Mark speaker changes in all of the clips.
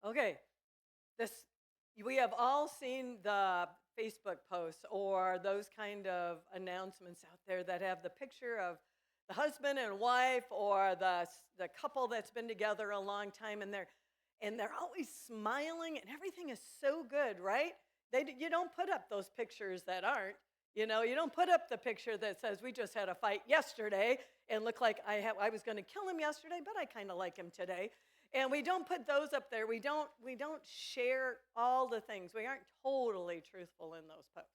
Speaker 1: Okay, this we have all seen the Facebook posts or those kind of announcements out there that have the picture of the husband and wife or the couple that's been together a long time and they're always smiling and everything is so good, right? You don't put up those pictures that aren't. You don't put up the picture that says we just had a fight yesterday and look like I was going to kill him yesterday, but I kind of like him today. And we don't put those up there. We don't share all the things. We aren't totally truthful in those posts.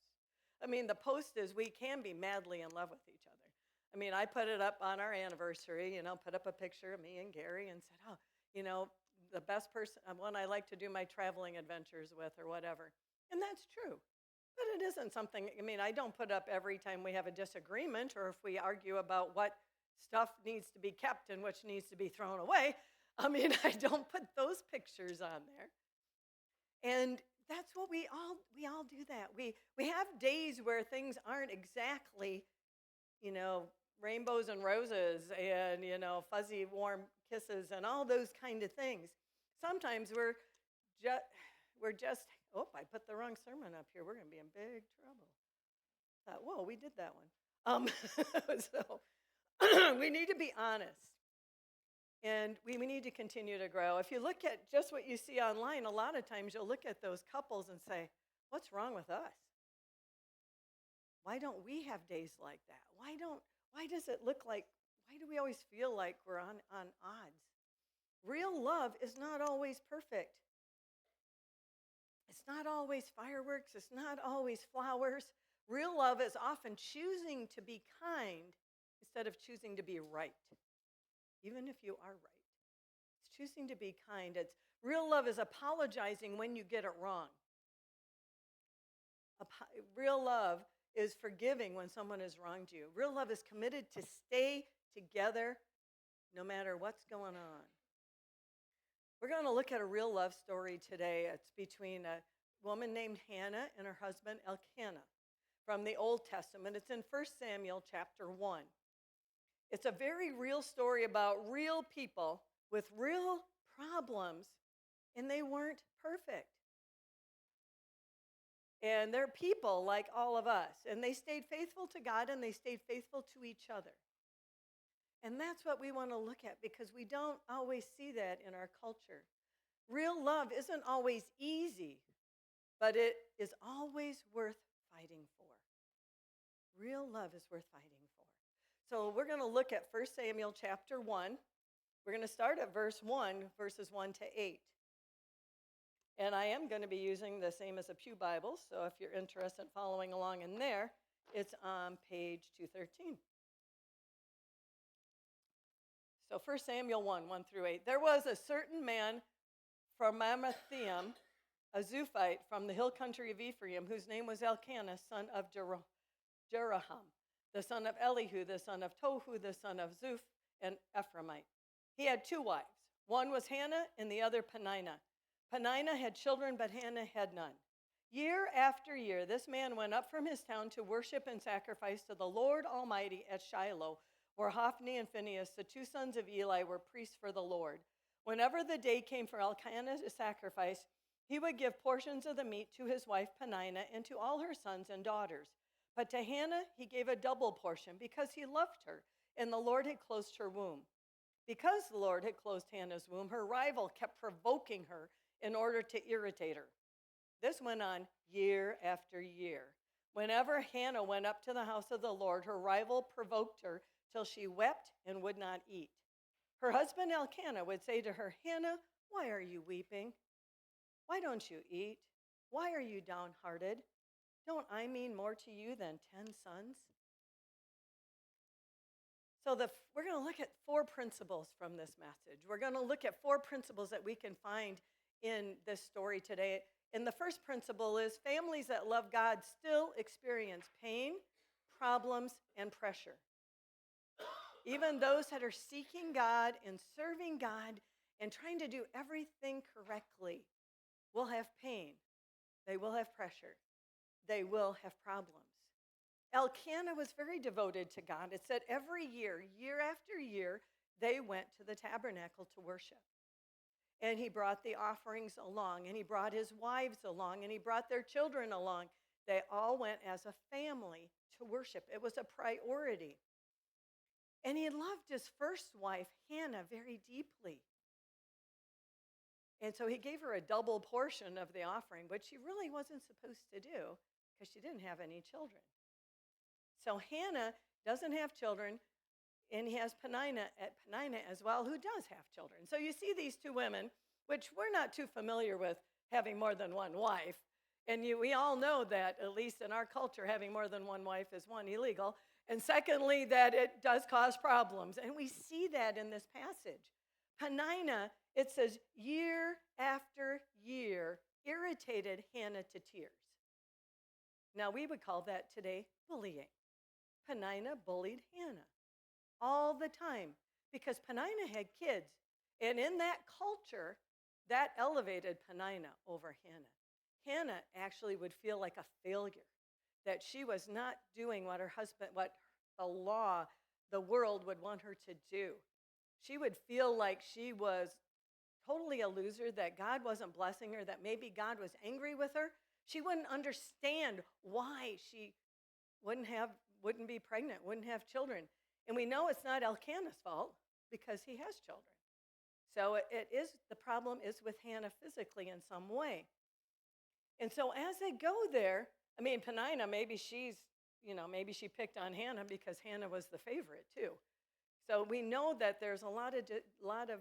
Speaker 1: I mean, the post is we can be madly in love with each other. I mean, I put it up on our anniversary, put up a picture of me and Gary and said, "Oh, you know, the best person, one I like to do my traveling adventures with or whatever." And that's true. But it isn't something, I mean, I don't put up every time we have a disagreement or if we argue about what stuff needs to be kept and which needs to be thrown away. I mean, I don't put those pictures on there. And that's what we all do that. We have days where things aren't exactly, you know, rainbows and roses and, fuzzy warm kisses and all those kind of things. Sometimes just we're just I put the wrong sermon up here. We're going to be in big trouble. Thought, whoa, we did that one. So we need to be honest. And we need to continue to grow. If you look at just what you see online, a lot of times you'll look at those couples and say, what's wrong with us? Why don't we have days like that? Why does it look like, why do we always feel like we're on odds? Real love is not always perfect. It's not always fireworks. It's not always flowers. Real love is often choosing to be kind instead of choosing to be right, even if you are right. It's choosing to be kind. It's real love is apologizing when you get it wrong. Real love is forgiving when someone has wronged you. Real love is committed to stay together no matter what's going on. We're going to look at a real love story today. It's between a woman named Hannah and her husband Elkanah from the Old Testament. It's in 1 Samuel chapter 1. It's a very real story about real people with real problems, and they weren't perfect. And they're people like all of us, and they stayed faithful to God and they stayed faithful to each other. And that's what we want to look at because we don't always see that in our culture. Real love isn't always easy, but it is always worth fighting for. Real love is worth fighting for. So we're going to look at 1 Samuel chapter 1. We're going to start at verse 1, verses 1 to 8. And I am going to be using the same as a Pew Bible, so if you're interested in following along in there, it's on page 213. So 1 Samuel 1, 1 through 8. There was a certain man from Mamathaim, a Zuphite from the hill country of Ephraim, whose name was Elkanah, son of Jeroham, the son of Elihu, the son of Tohu, the son of Zuph, an Ephraimite. He had two wives. One was Hannah and the other Peninnah. Peninnah had children, but Hannah had none. Year after year, this man went up from his town to worship and sacrifice to the Lord Almighty at Shiloh, where Hophni and Phinehas, the two sons of Eli, were priests for the Lord. Whenever the day came for Elkanah to sacrifice, he would give portions of the meat to his wife Peninnah and to all her sons and daughters. But to Hannah he gave a double portion because he loved her, and the Lord had closed her womb. Because the Lord had closed Hannah's womb, her rival kept provoking her in order to irritate her. This went on year after year. Whenever Hannah went up to the house of the Lord, her rival provoked her till she wept and would not eat. Her husband Elkanah would say to her, Hannah, why are you weeping? Why don't you eat? Why are you downhearted? Don't I mean more to you than 10 sons? So we're going to look at 4 principles from this message. We're going to look at 4 principles that we can find in this story today. And the first principle is families that love God still experience pain, problems, and pressure. Even those that are seeking God and serving God and trying to do everything correctly will have pain. They will have pressure. They will have problems. Elkanah was very devoted to God. It said every year, year after year, they went to the tabernacle to worship. and he brought the offerings along, and he brought his wives along, and he brought their children along. They all went as a family to worship. It was a priority. And he loved his first wife, Hannah, very deeply. And so he gave her a double portion of the offering, which she really wasn't supposed to do because she didn't have any children. So Hannah doesn't have children, and he has Peninnah as well, who does have children. So you see these two women, which we're not too familiar with having more than one wife. And we all know that, at least in our culture, having more than one wife is, one, illegal, and secondly, that it does cause problems. And we see that in this passage. Peninnah, it says, year after year, irritated Hannah to tears. Now, we would call that today bullying. Peninnah bullied Hannah all the time because Peninnah had kids. And in that culture, that elevated Peninnah over Hannah. Hannah actually would feel like a failure, that she was not doing what what the law, the world would want her to do. She would feel like she was totally a loser, that God wasn't blessing her, that maybe God was angry with her. She wouldn't understand why she wouldn't be pregnant, wouldn't have children. And we know it's not Elkanah's fault because he has children. So the problem is with Hannah physically in some way. And so as they go there, I mean, Peninnah, maybe she picked on Hannah because Hannah was the favorite too. So we know that there's a lot of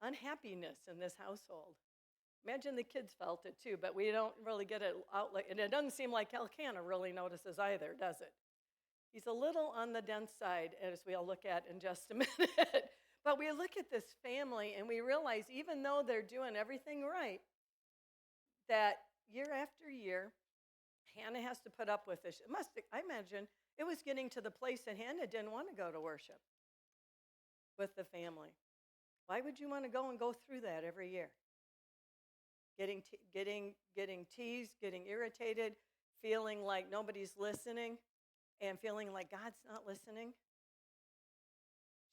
Speaker 1: unhappiness in this household. Imagine the kids felt it too, but we don't really get it out. And it doesn't seem like Elkanah really notices either, does it? He's a little on the dense side, as we'll look at in just a minute. But we look at this family and we realize, even though they're doing everything right, that year after year, Hannah has to put up with this. I imagine it was getting to the place that Hannah didn't want to go to worship with the family. Why would you want to go through that every year? Getting teased, getting irritated, feeling like nobody's listening, and feeling like God's not listening.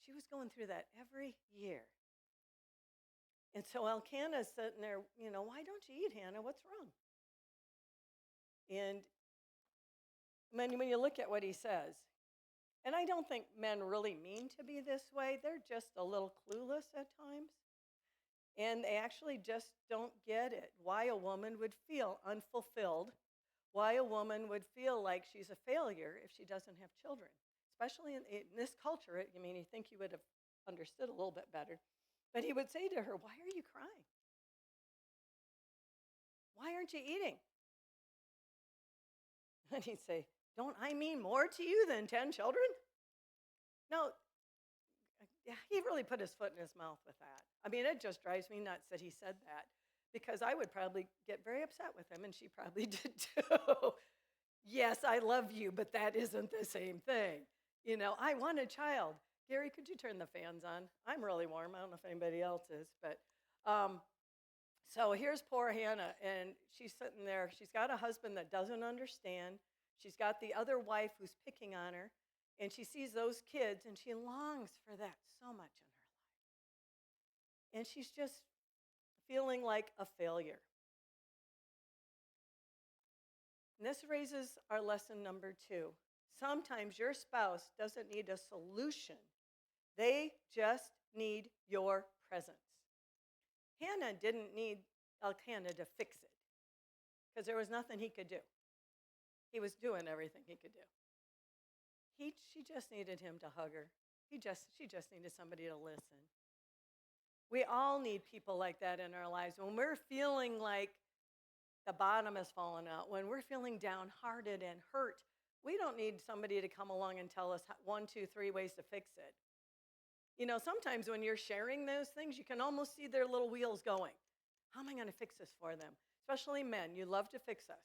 Speaker 1: She was going through that every year. And so Elkanah's sitting there, why don't you eat, Hannah? What's wrong? And when you look at what he says, and I don't think men really mean to be this way. They're just a little clueless at times. And they actually just don't get it, why a woman would feel unfulfilled, why a woman would feel like she's a failure if she doesn't have children. Especially in this culture, you think he would have understood a little bit better. But he would say to her, why are you crying? Why aren't you eating? And he'd say, don't I mean more to you than 10 children? No, he really put his foot in his mouth with that. It just drives me nuts that he said that, because I would probably get very upset with him, and she probably did too. Yes, I love you, but that isn't the same thing. I want a child. Gary, could you turn the fans on? I'm really warm. I don't know if anybody else is, but so here's poor Hannah, and she's sitting there. She's got a husband that doesn't understand. She's got the other wife who's picking on her, and she sees those kids, and she longs for that so much in her life. And she's just feeling like a failure. And this raises our lesson number 2. Sometimes your spouse doesn't need a solution. They just need your presence. Hannah didn't need Elkanah to fix it because there was nothing he could do. He was doing everything he could do. She just needed him to hug her. She just needed somebody to listen. We all need people like that in our lives. When we're feeling like the bottom has fallen out, when we're feeling downhearted and hurt, we don't need somebody to come along and tell us 1, 2, 3 ways to fix it. Sometimes when you're sharing those things, you can almost see their little wheels going. How am I going to fix this for them? Especially men, you love to fix us.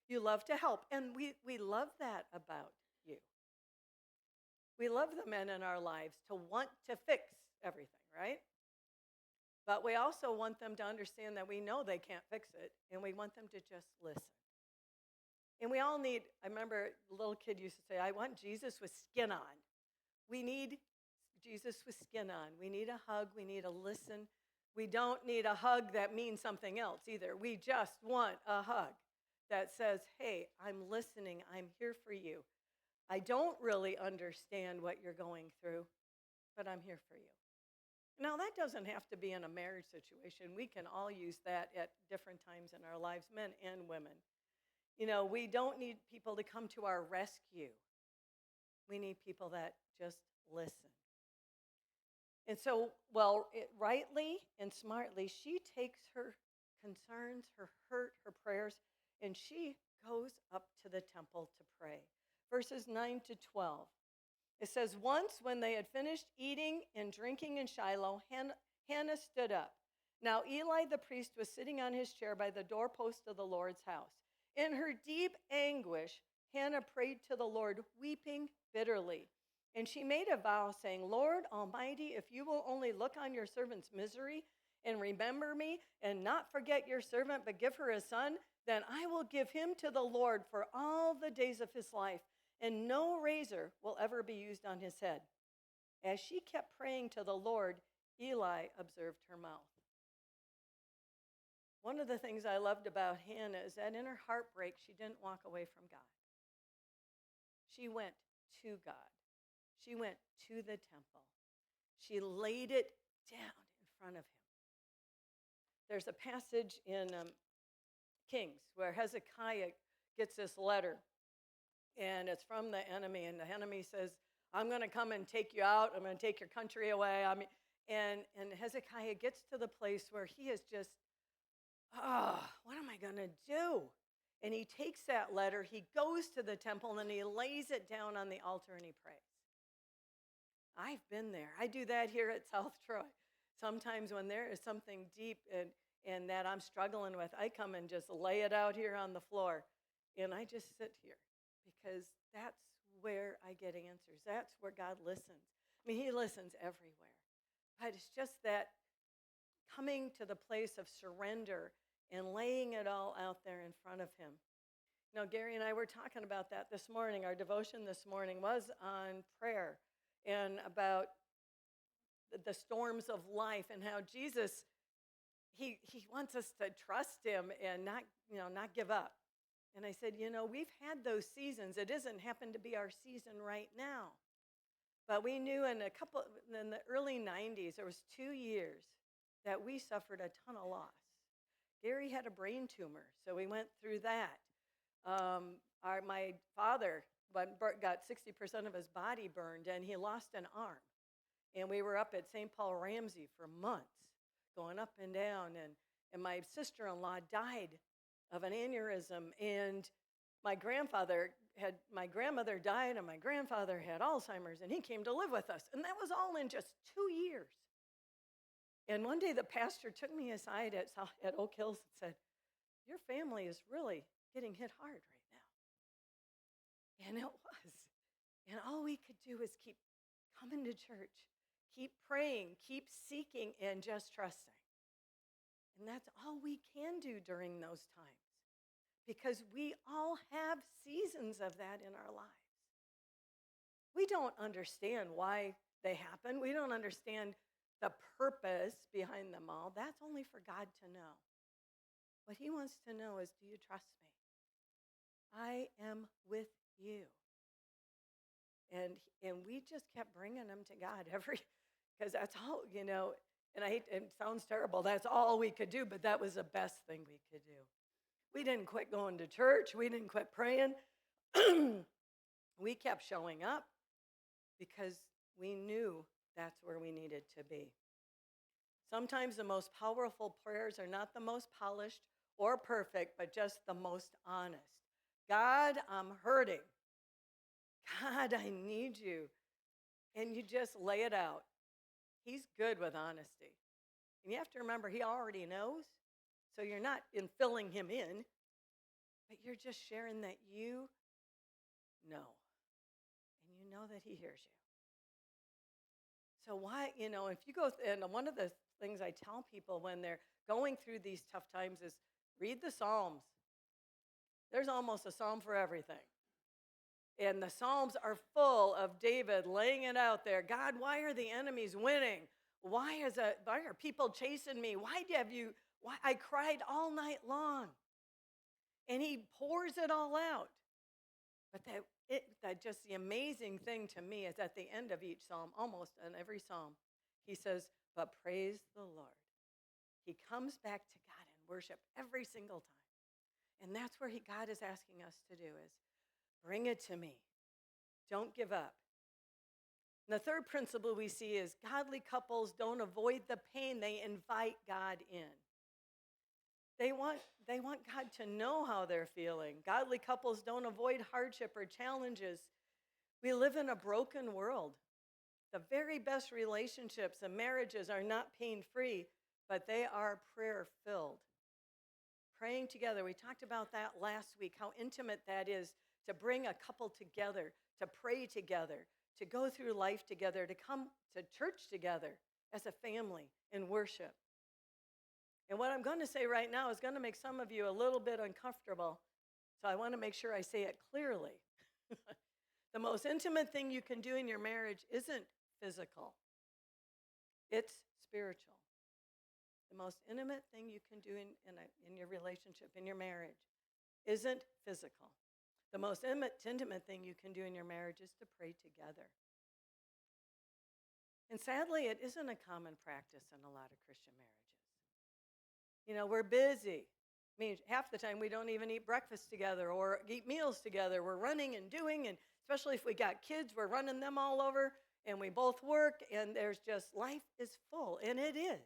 Speaker 1: You love to help, and we love that about you. We love the men in our lives to want to fix everything, right? But we also want them to understand that we know they can't fix it, and we want them to just listen. And we all need, I remember a little kid used to say, I want Jesus with skin on. We need Jesus with skin on. We need a hug. We need a listen. We don't need a hug that means something else either. We just want a hug that says, hey, I'm listening. I'm here for you. I don't really understand what you're going through, but I'm here for you. Now, that doesn't have to be in a marriage situation. We can all use that at different times in our lives, men and women. You know, we don't need people to come to our rescue. We need people that just listen. And so, rightly and smartly, she takes her concerns, her hurt, her prayers, and she goes up to the temple to pray. Verses 9 to 12. It says, once when they had finished eating and drinking in Shiloh, Hannah stood up. Now Eli the priest was sitting on his chair by the doorpost of the Lord's house. In her deep anguish, Hannah prayed to the Lord, weeping bitterly. And she made a vow, saying, Lord Almighty, if you will only look on your servant's misery and remember me and not forget your servant, but give her a son, then I will give him to the Lord for all the days of his life, and no razor will ever be used on his head. As she kept praying to the Lord, Eli observed her mouth. One of the things I loved about Hannah is that in her heartbreak, she didn't walk away from God. She went to God. She went to the temple. She laid it down in front of him. There's a passage in Kings where Hezekiah gets this letter, and it's from the enemy, and the enemy says, I'm going to come and take you out. I'm going to take your country away. And Hezekiah gets to the place where he is just, what am I going to do? And he takes that letter, he goes to the temple, and he lays it down on the altar, and he prays. I've been there. I do that here at South Troy. Sometimes when there is something deep and that I'm struggling with, I come and just lay it out here on the floor, and I just sit here because that's where I get answers. That's where God listens. I mean, he listens everywhere. But it's just that coming to the place of surrender and laying it all out there in front of him. Now, Gary and I were talking about that this morning. Our devotion this morning was on prayer and about the storms of life and how Jesus, he wants us to trust him and not give up. And I said, we've had those seasons. It doesn't happen to be our season right now. But we knew in the early 90s, there was 2 years that we suffered a ton of loss. Gary had a brain tumor, so we went through that. My father got 60% of his body burned, and he lost an arm. And we were up at St. Paul Ramsey for months, going up and down. And my sister-in-law died of an aneurysm, and my grandmother died, and my grandfather had Alzheimer's, and he came to live with us. And that was all in just 2 years. And one day the pastor took me aside at Oak Hills and said, your family is really getting hit hard right now. And it was. And all we could do is keep coming to church, keep praying, keep seeking, and just trusting. And that's all we can do during those times, because we all have seasons of that in our lives. We don't understand why they happen. We don't understand the purpose behind them all. That's only for God to know. What he wants to know is, do you trust me? I am with you. And we just kept bringing them to God because that's all, and it sounds terrible. That's all we could do, but that was the best thing we could do. We didn't quit going to church. We didn't quit praying. We kept showing up because we knew that's where we needed to be. Sometimes the most powerful prayers are not the most polished or perfect, but just the most honest. God, I'm hurting. God, I need you. And you just lay it out. He's good with honesty. And you have to remember, he already knows. So you're not filling him in, but you're just sharing that you know. And you know that he hears you. So why, if you go, and one of the things I tell people when they're going through these tough times is read the Psalms. There's almost a psalm for everything. And the Psalms are full of David laying it out there. God, why are the enemies winning? Why are people chasing me? Why I cried all night long. And he pours it all out. But that just the amazing thing to me is at the end of each psalm, almost in every psalm, he says, but praise the Lord. He comes back to God in worship every single time. And that's where God is asking us to do is bring it to me. Don't give up. And the third principle we see is godly couples don't avoid the pain, they invite God in. They want God to know how they're feeling. Godly couples don't avoid hardship or challenges. We live in a broken world. The very best relationships and marriages are not pain-free, but they are prayer-filled. Praying together, we talked about that last week, how intimate that is to bring a couple together, to pray together, to go through life together, to come to church together as a family in worship. And what I'm going to say right now is going to make some of you a little bit uncomfortable, so I want to make sure I say it clearly. The most intimate thing you can do in your marriage isn't physical. It's spiritual. The most intimate thing you can do in your relationship, in your marriage, isn't physical. The most intimate thing you can do in your marriage is to pray together. And sadly, it isn't a common practice in a lot of Christian marriages. You know, we're busy. I mean, half the time we don't even eat breakfast together or eat meals together. We're running and doing, and especially if we got kids, we're running them all over, and we both work, and there's just, life is full, and it is.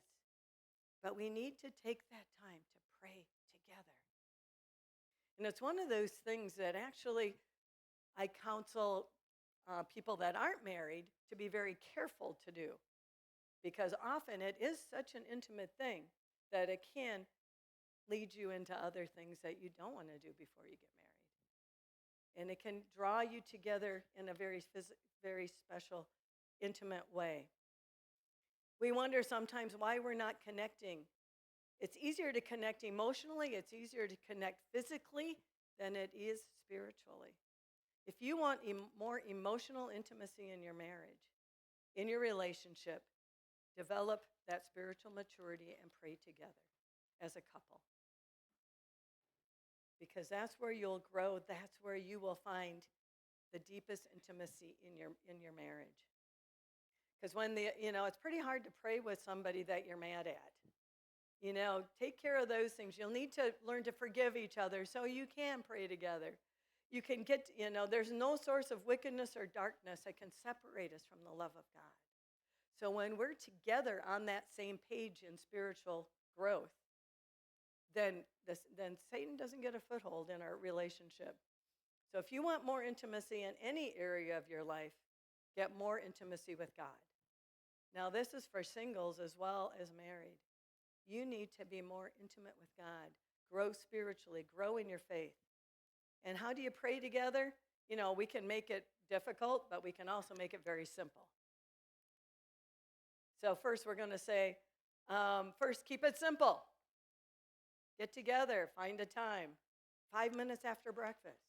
Speaker 1: But we need to take that time to pray together. And it's one of those things that actually I counsel people that aren't married to be very careful to do, because often it is such an intimate thing that it can lead you into other things that you don't want to do before you get married. And it can draw you together in a very special, intimate way. We wonder sometimes why we're not connecting. It's easier to connect emotionally, it's easier to connect physically than it is spiritually. If you want more emotional intimacy in your marriage, in your relationship, develop that spiritual maturity and pray together as a couple. Because that's where you'll grow, that's where you will find the deepest intimacy in your marriage. Because it's pretty hard to pray with somebody that you're mad at. Take care of those things. You'll need to learn to forgive each other so you can pray together. You can get, there's no source of wickedness or darkness that can separate us from the love of God. So when we're together on that same page in spiritual growth, then Satan doesn't get a foothold in our relationship. So if you want more intimacy in any area of your life, get more intimacy with God. Now, this is for singles as well as married. You need to be more intimate with God. Grow spiritually. Grow in your faith. And how do you pray together? We can make it difficult, but we can also make it very simple. So first we're going to say, first, keep it simple. Get together. Find a time. 5 minutes after breakfast.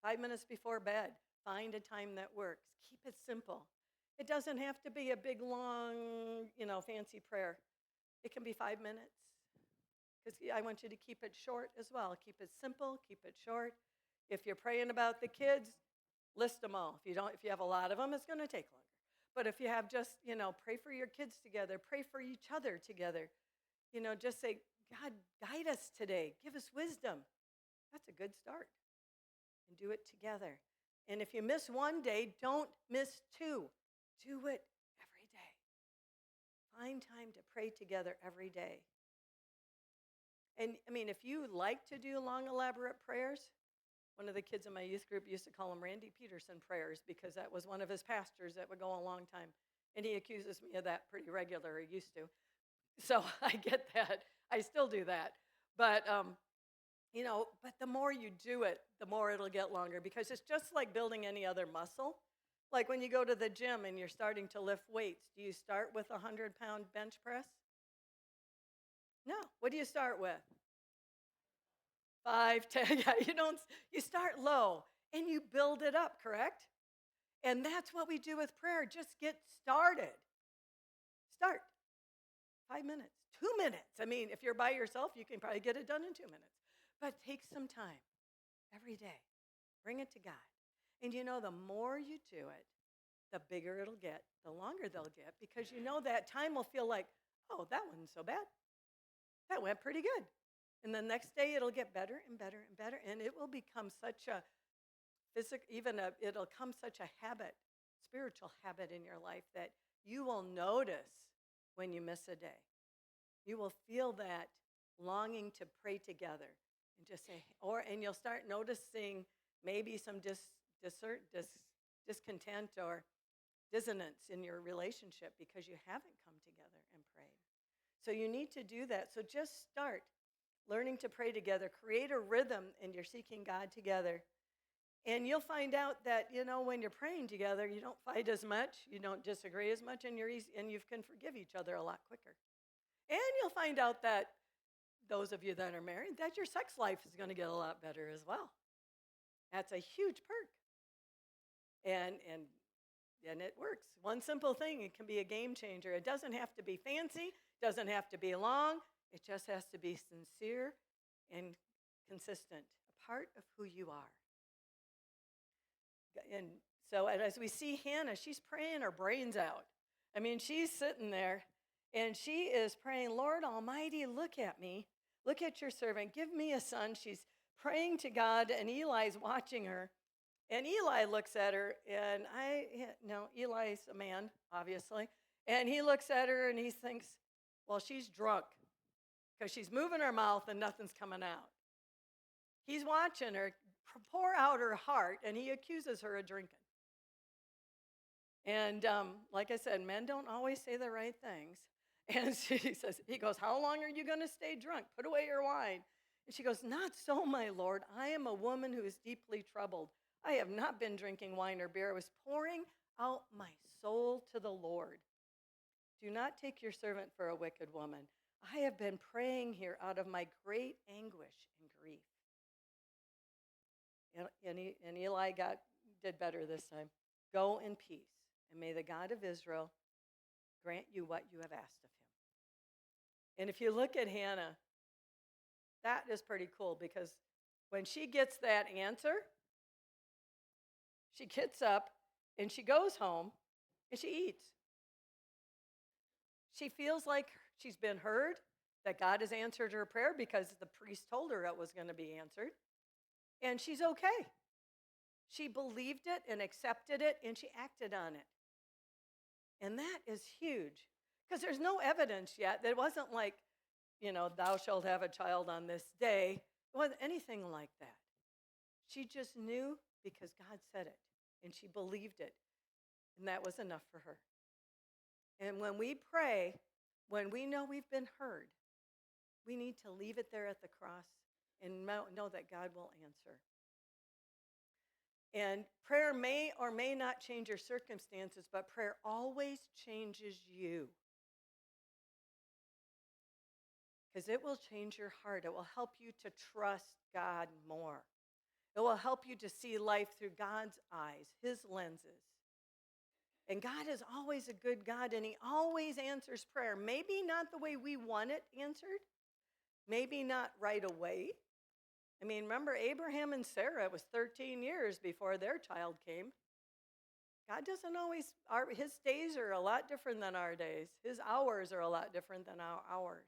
Speaker 1: 5 minutes before bed. Find a time that works. Keep it simple. It doesn't have to be a big, long, fancy prayer. It can be 5 minutes. Because I want you to keep it short as well. Keep it simple. Keep it short. If you're praying about the kids, list them all. If you have a lot of them, it's going to take longer. But if you have just, pray for your kids together. Pray for each other together. Just say, God, guide us today. Give us wisdom. That's a good start. And do it together. And if you miss one day, don't miss two. Do it every day. Find time to pray together every day. And if you like to do long, elaborate prayers, one of the kids in my youth group used to call them Randy Peterson prayers because that was one of his pastors that would go a long time. And he accuses me of that pretty regular, he used to. So I get that. I still do that. But, but the more you do it, the more it'll get longer because it's just like building any other muscle. Like when you go to the gym and you're starting to lift weights, do you start with a 100-pound bench press? No. What do you start with? 5, 10. Yeah, you start low. and you build it up, correct? And that's what we do with prayer. Just get started. Start. 5 minutes, 2 minutes. I mean, if you're by yourself, you can probably get it done in 2 minutes. But take some time every day. Bring it to God. And the more you do it, the bigger it'll get, the longer they'll get, because that time will feel like, oh, that wasn't so bad. That went pretty good. And the next day it'll get better and better and better, and it will become such a it'll come such a habit, spiritual habit in your life that you will notice when you miss a day. You will feel that longing to pray together and just say, and you'll start noticing maybe some discontent or dissonance in your relationship because you haven't come together and prayed. So you need to do that. So just start learning to pray together. Create a rhythm, and you're seeking God together. And you'll find out that, when you're praying together, you don't fight as much, you don't disagree as much, and you can forgive each other a lot quicker. And you'll find out that those of you that are married, that your sex life is going to get a lot better as well. That's a huge perk. And it works. One simple thing, it can be a game changer. It doesn't have to be fancy, doesn't have to be long. It just has to be sincere and consistent, a part of who you are. And so as we see Hannah, she's praying her brains out. I mean, she's sitting there, and she is praying, Lord Almighty, look at me. Look at your servant. Give me a son. She's praying to God, and Eli's watching her. And Eli looks at her, and Eli's a man, obviously. And he looks at her, and he thinks, well, she's drunk because she's moving her mouth and nothing's coming out. He's watching her pour out her heart, and he accuses her of drinking. And like I said, men don't always say the right things. And he goes, how long are you going to stay drunk? Put away your wine. And she goes, not so, my Lord. I am a woman who is deeply troubled. I have not been drinking wine or beer. I was pouring out my soul to the Lord. Do not take your servant for a wicked woman. I have been praying here out of my great anguish and grief. And Eli did better this time. Go in peace, and may the God of Israel grant you what you have asked of him. And if you look at Hannah, that is pretty cool, because when she gets that answer, she gets up and she goes home and she eats. She feels like she's been heard, that God has answered her prayer because the priest told her it was going to be answered. And she's okay. She believed it and accepted it, and she acted on it. And that is huge, because there's no evidence yet. It wasn't like, thou shalt have a child on this day. It wasn't anything like that. She just knew because God said it, and she believed it, and that was enough for her. And when we pray, when we know we've been heard, we need to leave it there at the cross and know that God will answer. And prayer may or may not change your circumstances, but prayer always changes you. Because it will change your heart. It will help you to trust God more. It will help you to see life through God's eyes, his lenses. And God is always a good God, and he always answers prayer. Maybe not the way we want it answered. Maybe not right away. I mean, remember Abraham and Sarah, it was 13 years before their child came. God doesn't always, his days are a lot different than our days. His hours are a lot different than our hours.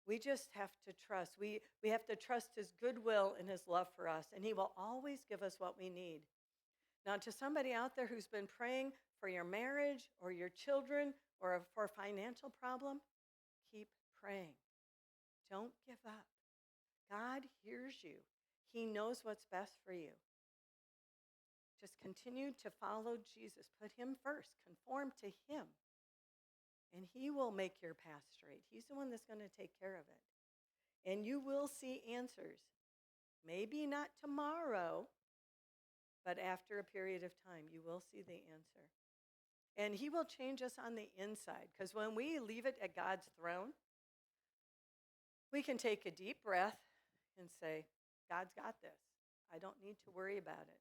Speaker 1: We just have to trust. We have to trust his goodwill and his love for us, and he will always give us what we need. Now, to somebody out there who's been praying for your marriage or your children or for a financial problem, keep praying. Don't give up. God hears you. He knows what's best for you. Just continue to follow Jesus. Put him first. Conform to him. And he will make your path straight. He's the one that's going to take care of it. And you will see answers. Maybe not tomorrow, but after a period of time, you will see the answer. And he will change us on the inside, because when we leave it at God's throne, we can take a deep breath and say, God's got this. I don't need to worry about it.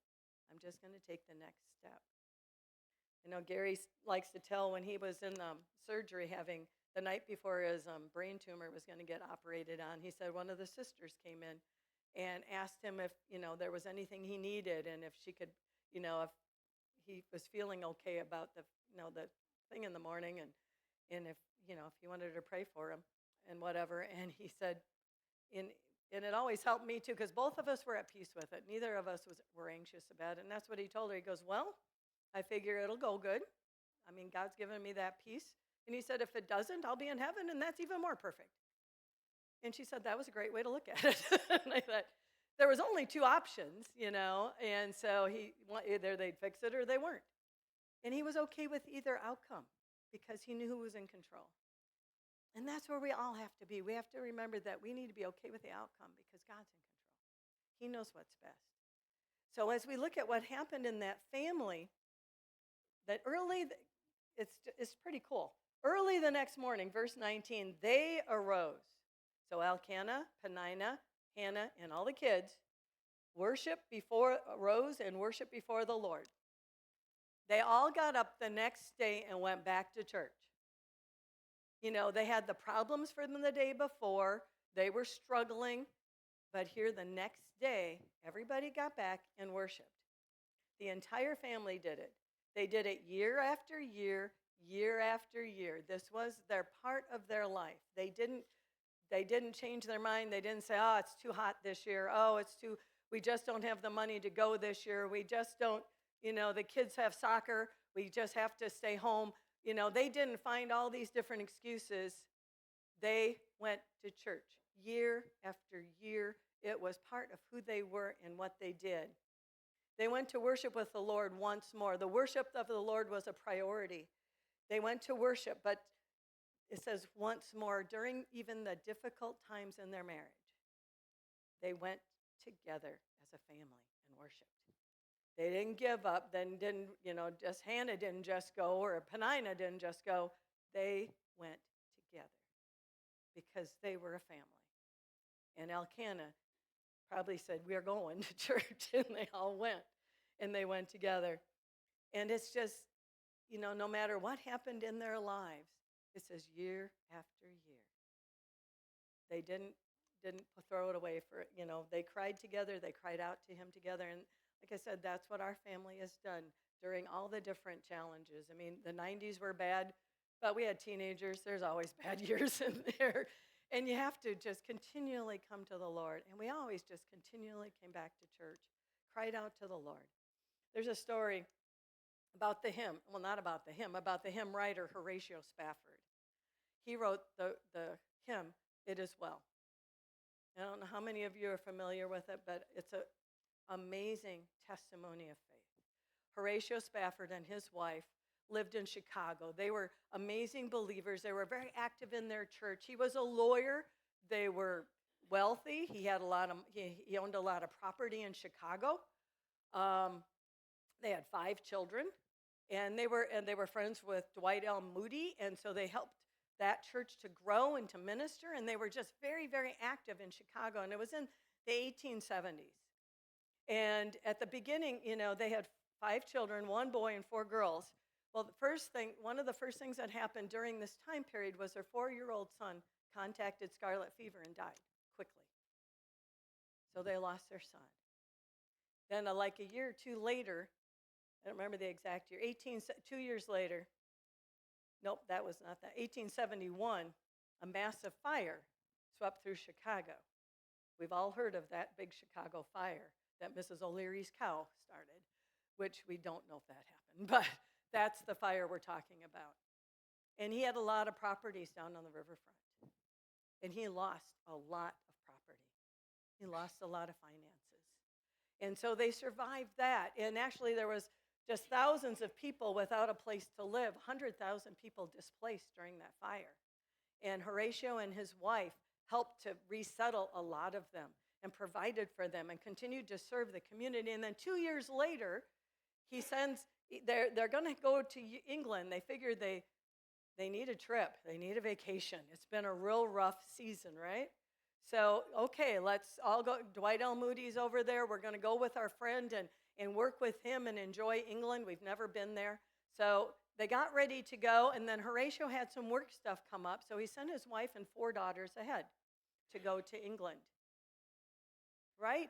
Speaker 1: I'm just going to take the next step. You know, Gary likes to tell when he was in surgery having the night before his brain tumor was going to get operated on, he said one of the sisters came in and asked him if, there was anything he needed and if she could, if he was feeling okay about the thing in the morning and if, if he wanted to pray for him and whatever. And he said, and it always helped me too, because both of us were at peace with it. Neither of us were anxious about it. And that's what he told her. He goes, well, I figure it'll go good. I mean, God's given me that peace. And he said, if it doesn't, I'll be in heaven, and that's even more perfect. And she said, that was a great way to look at it. And I thought, there was only two options, and so either they'd fix it or they weren't. And he was okay with either outcome because he knew who was in control. And that's where we all have to be. We have to remember that we need to be okay with the outcome because God's in control. He knows what's best. So as we look at what happened in that family, that it's pretty cool. Early the next morning, verse 19, they arose. So Elkanah, Peninnah, Hannah, and all the kids arose and worshiped before the Lord. They all got up the next day and went back to church. They had the problems from the day before. They were struggling. But here the next day, everybody got back and worshiped. The entire family did it. They did it year after year, year after year. This was their part of their life. They didn't change their mind. They didn't say, oh, it's too hot this year. Oh, we just don't have the money to go this year. We just don't, the kids have soccer. We just have to stay home. They didn't find all these different excuses. They went to church year after year. It was part of who they were and what they did. They went to worship with the Lord once more. The worship of the Lord was a priority. They went to worship, but it says once more, during even the difficult times in their marriage, they went together as a family and worshiped. They didn't give up, just Hannah didn't just go, or Peninnah didn't just go. They went together because they were a family. And Elkanah probably said, we're going to church, and they all went, and they went together. And it's just, no matter what happened in their lives, it says year after year. They didn't throw it away they cried together, they cried out to him together. And like I said, that's what our family has done during all the different challenges. I mean, the 90s were bad, but we had teenagers. There's always bad years in there. And you have to just continually come to the Lord. And we always just continually came back to church, cried out to the Lord. There's a story about the hymn. Well, not about the hymn, about the hymn writer Horatio Spafford. He wrote the hymn, It Is Well. I don't know how many of you are familiar with it, but it's an amazing testimony of faith. Horatio Spafford and his wife lived in Chicago. They were amazing believers. They were very active in their church. He was a lawyer. They were wealthy. He owned a lot of property in Chicago. They had 5 children, and they were friends with Dwight L. Moody, and so they helped that church to grow and to minister, and they were just very, very active in Chicago, and it was in the 1870s. And at the beginning, they had 5 children, 1 boy and 4 girls. Well, one of the first things that happened during this time period was their 4-year-old son contacted scarlet fever and died quickly. So they lost their son. Then like a year or 2 later, I don't remember the exact year, 2 years later, nope, that was not that, 1871, a massive fire swept through Chicago. We've all heard of that big Chicago fire that Mrs. O'Leary's cow started, which we don't know if that happened, but that's the fire we're talking about. And he had a lot of properties down on the riverfront, and he lost a lot of property. He lost a lot of finances. And so they survived that, and actually there was just thousands of people without a place to live, 100,000 people displaced during that fire. And Horatio and his wife helped to resettle a lot of them and provided for them and continued to serve the community. And then 2 years later, they're going to go to England. They figured they need a trip. They need a vacation. It's been a real rough season, right? So, okay, let's all go. Dwight L. Moody's over there. We're going to go with our friend and work with him and enjoy England. We've never been there. So they got ready to go, and then Horatio had some work stuff come up, so he sent his wife and 4 daughters ahead to go to England. Right?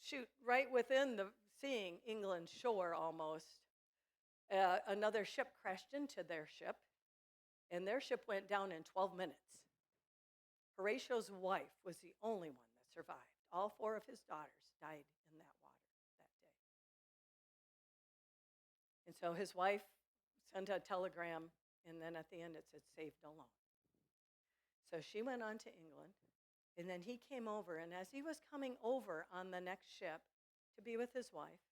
Speaker 1: Shoot, right within the seeing England's shore almost. Another ship crashed into their ship, and their ship went down in 12 minutes. Horatio's wife was the only one that survived. All 4 of his daughters died in that water that day. And so his wife sent a telegram, and then at the end it said, saved alone. So she went on to England, and then he came over, and as he was coming over on the next ship to be with his wife,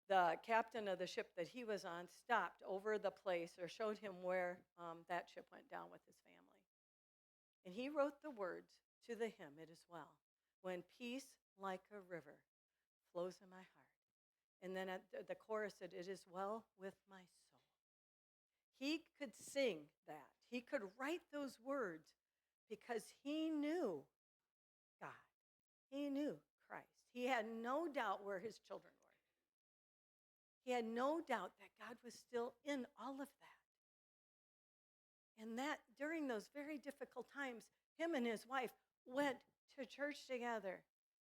Speaker 1: the captain of the ship that he was on stopped over the place or showed him where that ship went down with his family. And he wrote the words to the hymn, It Is Well, when peace like a river flows in my heart. And then at the chorus said, It is well with my soul. He could sing that. He could write those words because he knew God. He knew Christ. He had no doubt where his children were. He had no doubt that God was still in all of that. And that during those very difficult times, him and his wife went to church together.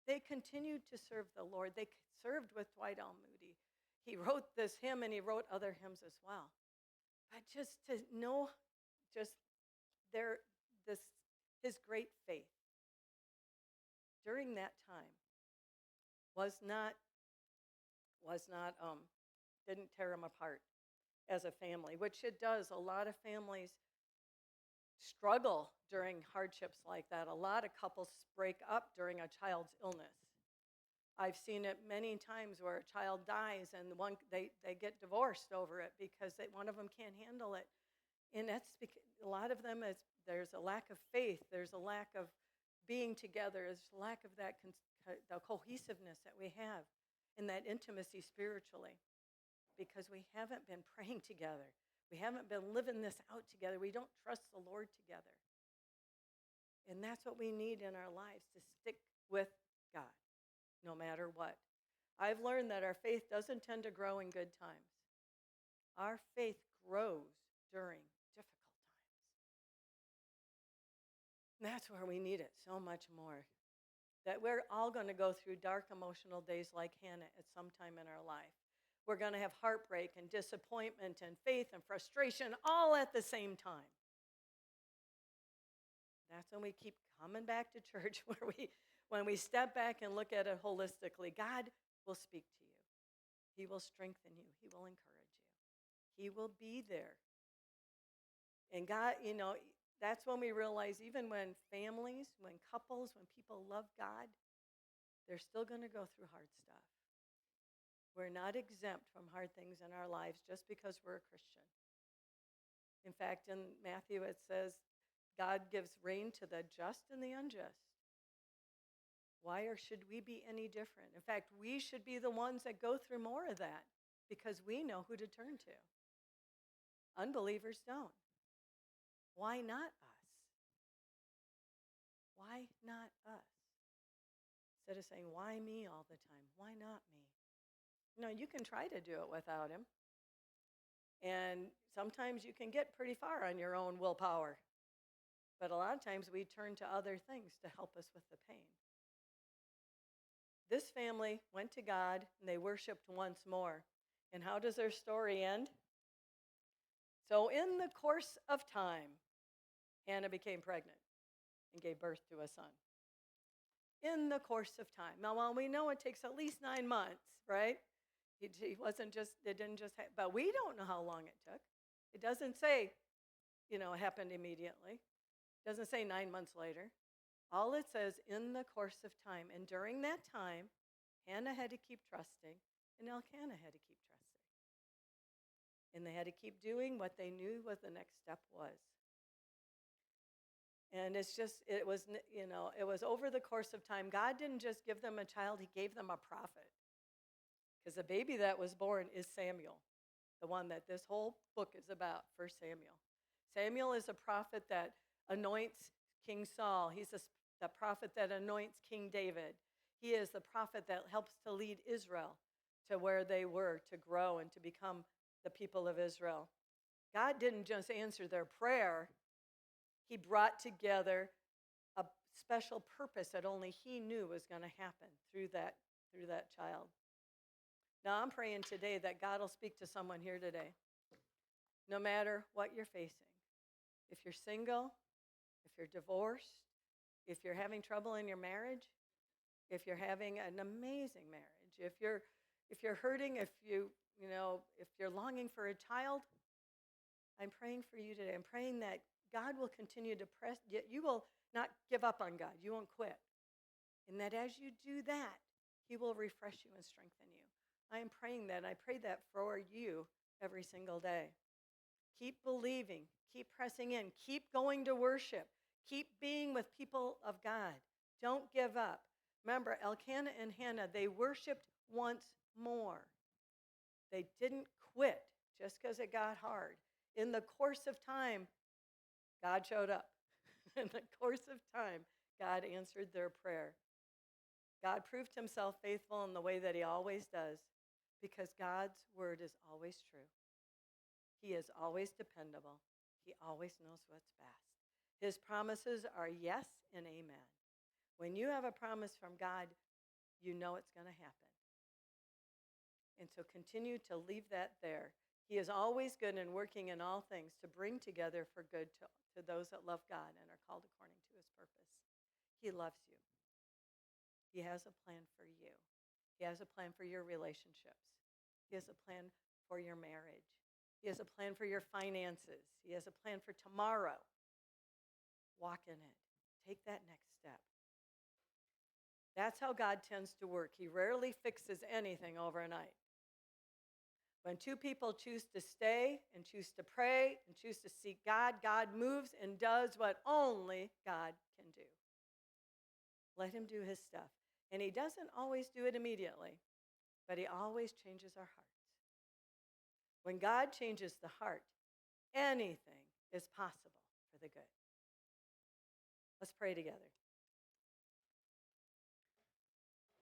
Speaker 1: They continued to serve the Lord. They served with Dwight L. Moody. He wrote this hymn, and he wrote other hymns as well. But just to know his great faith during that time didn't tear him apart as a family, which it does. A lot of families struggle during hardships like that. A lot of couples break up during a child's illness. I've seen it many times where a child dies and they get divorced over it because one of them can't handle it. And that's because a lot of them there's a lack of faith, there's a lack of being together, there's a lack of that the cohesiveness that we have and that intimacy spiritually, because we haven't been praying together. We haven't been living this out together. We don't trust the Lord together. And that's what we need in our lives, to stick with God no matter what. I've learned that our faith doesn't tend to grow in good times. Our faith grows during difficult times. And that's where we need it so much more. That we're all going to go through dark emotional days like Hannah at some time in our life. We're going to have heartbreak and disappointment and faith and frustration all at the same time. That's when we keep coming back to church, when we step back and look at it holistically. God will speak to you. He will strengthen you. He will encourage you. He will be there. And God, that's when we realize, even when families, when couples, when people love God, they're still going to go through hard stuff. We're not exempt from hard things in our lives just because we're a Christian. In fact, in Matthew it says, God gives rain to the just and the unjust. Why should we be any different? In fact, we should be the ones that go through more of that because we know who to turn to. Unbelievers don't. Why not us? Why not us? Instead of saying, why me all the time? Why not me? You can try to do it without him. And sometimes you can get pretty far on your own willpower. But a lot of times we turn to other things to help us with the pain. This family went to God and they worshiped once more. And how does their story end? So in the course of time, Hannah became pregnant and gave birth to a son. In the course of time. Now, while we know it takes at least 9 months, right? It didn't just happen. But we don't know how long it took. It doesn't say, it happened immediately. It doesn't say 9 months later. All it says, in the course of time. And during that time, Hannah had to keep trusting, and Elkanah had to keep trusting. And they had to keep doing what they knew what the next step was. And it was over the course of time. God didn't just give them a child, he gave them a prophet. Because the baby that was born is Samuel, the one that this whole book is about, 1 Samuel. Samuel is a prophet that anoints King Saul. He's the prophet that anoints King David. He is the prophet that helps to lead Israel to where they were to grow and to become the people of Israel. God didn't just answer their prayer, He brought together a special purpose that only He knew was going to happen through that child. Now I'm praying today that God will speak to someone here today, no matter what you're facing. If you're single, if you're divorced, if you're having trouble in your marriage, if you're having an amazing marriage, if you're hurting, if you're longing for a child, I'm praying for you today. I'm praying that God will continue to press, yet you will not give up on God. You won't quit. And that as you do that, He will refresh you and strengthen you. I am praying that, and I pray that for you every single day. Keep believing, keep pressing in, keep going to worship, keep being with people of God. Don't give up. Remember, Elkanah and Hannah, they worshiped once more. They didn't quit just because it got hard. In the course of time, God showed up. In the course of time, God answered their prayer. God proved Himself faithful in the way that He always does, because God's word is always true. He is always dependable. He always knows what's best. His promises are yes and amen. When you have a promise from God, you know it's going to happen. And so continue to leave that there. He is always good and working in all things to bring together for good to those that love God and are called according to His purpose. He loves you. He has a plan for you. He has a plan for your relationships. He has a plan for your marriage. He has a plan for your finances. He has a plan for tomorrow. Walk in it. Take that next step. That's how God tends to work. He rarely fixes anything overnight. When two people choose to stay and choose to pray and choose to seek God, God moves and does what only God can do. Let Him do His stuff. And He doesn't always do it immediately, but He always changes our hearts. When God changes the heart, anything is possible for the good. Let's pray together.